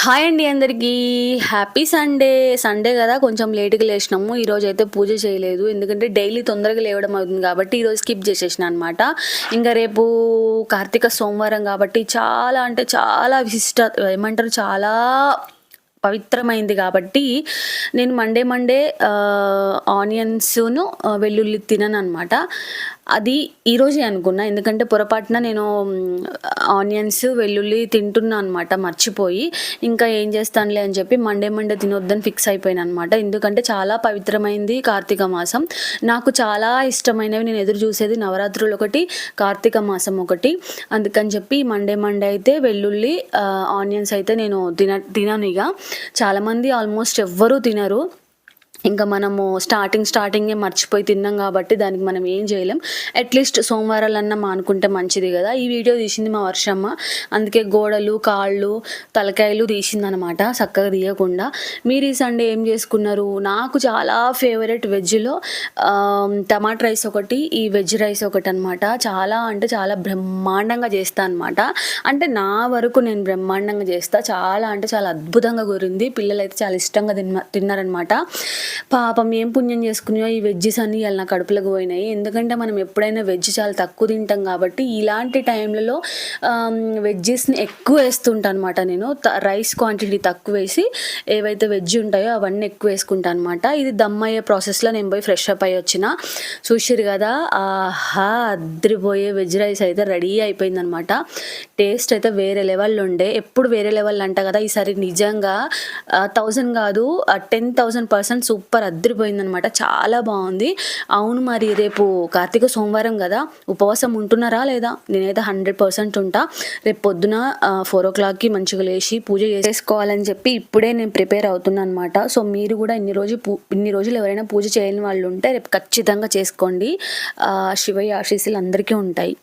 Hi అండి అందరికీ. Happy Sunday. Sunday కదా కొంచెం లేట్‌గా లేచినాము. ఈరోజైతే పూజ చేయలేదు. ఎందుకంటే డైలీ తొందరగా లేవడం అవుతుంది కాబట్టి ఈరోజు స్కిప్ చేసేసిన అనమాట. ఇంకా రేపు కార్తీక సోమవారం కాబట్టి చాలా అంటే చాలా ఏమంటారు చాలా పవిత్రమైంది కాబట్టి నేను మండే ఆనియన్స్‌ను వెల్లుల్లి తినననమాట. అది ఈరోజే అనుకున్నా. ఎందుకంటే పొరపాటున నేను ఆనియన్స్, వెల్లుల్లి తింటున్నా అనమాట మర్చిపోయి. ఇంకా ఏం చేస్తానులే అని చెప్పి మండే తినొద్దని ఫిక్స్ అయిపోయాననమాట. ఎందుకంటే చాలా పవిత్రమైంది కార్తీక మాసం. నాకు చాలా ఇష్టమైనవి నేను ఎదురు చూసేది నవరాత్రులు ఒకటి, కార్తీక మాసం ఒకటి. అందుకని చెప్పి మండే అయితే వెల్లుల్లి, ఆనియన్స్ అయితే నేను తినను ఇక. చాలామంది ఆల్మోస్ట్ ఎవ్వరూ తినరు. ఇంకా మనము స్టార్టింగే మర్చిపోయి తిన్నాం కాబట్టి దానికి మనం ఏం చేయలేం. అట్లీస్ట్ సోమవారాలన్నా మానుకుంటే మంచిది కదా. ఈ వీడియో తీసింది మా వర్షమ్మ. అందుకే గోడలు, కాళ్ళు, తలకాయలు తీసిందనమాట, చక్కగా తీయకుండా. మీరు ఈ సండే ఏం చేసుకున్నారు? నాకు చాలా ఫేవరెట్ వెజ్లో టమాటా రైస్ ఒకటి, ఈ వెజ్ రైస్ ఒకటి అనమాట. చాలా అంటే చాలా బ్రహ్మాండంగా చేస్తా అనమాట. అంటే నా వరకు నేను బ్రహ్మాండంగా చేస్తా. చాలా అంటే చాలా అద్భుతంగా కుదిరింది. పిల్లలు అయితే చాలా ఇష్టంగా తిన్నారనమాట. పాపం ఏం పుణ్యం చేసుకున్నాయో ఈ వెజ్జెస్ అన్నీ ఇలా నా కడుపులోకి పోయినాయి. ఎందుకంటే మనం ఎప్పుడైనా వెజ్ చాలా తక్కువ తింటాం కాబట్టి ఇలాంటి టైంలలో వెజ్జెస్ని ఎక్కువ వేస్తుంటా అనమాట. నేను రైస్ క్వాంటిటీ తక్కువ వేసి ఏవైతే వెజ్ ఉంటాయో అవన్నీ ఎక్కువ వేసుకుంటాను అనమాట. ఇది దమ్ అయ్యే ప్రాసెస్లో నేను పోయి ఫ్రెష్ అప్ అయ్యి వచ్చిన. చూసిరు కదా, ఆహా అద్రిపోయే వెజ్ రైస్ అయితే రెడీ అయిపోయిందనమాట. టేస్ట్ అయితే వేరే లెవెల్లో ఉండే. ఎప్పుడు వేరే లెవెల్ అంట కదా, ఈసారి నిజంగా 1000 కాదు 10,000% సూపర్ అద్దరిపోయిందనమాట. చాలా బాగుంది. అవును, మరి రేపు కార్తీక సోమవారం కదా, ఉపవాసం ఉంటున్నారా లేదా? నేనైతే 100% ఉంటా. రేపు పొద్దున 4 o'clockకి మంచిగా లేచి పూజ చేసుకోవాలని చెప్పి ఇప్పుడే నేను ప్రిపేర్ అవుతున్నా అనమాట. సో మీరు కూడా ఇన్ని రోజులు ఎవరైనా పూజ చేయని వాళ్ళు ఉంటే రేపు ఖచ్చితంగా చేసుకోండి. శివయ్య ఆశీస్సులు అందరికీ ఉంటాయి.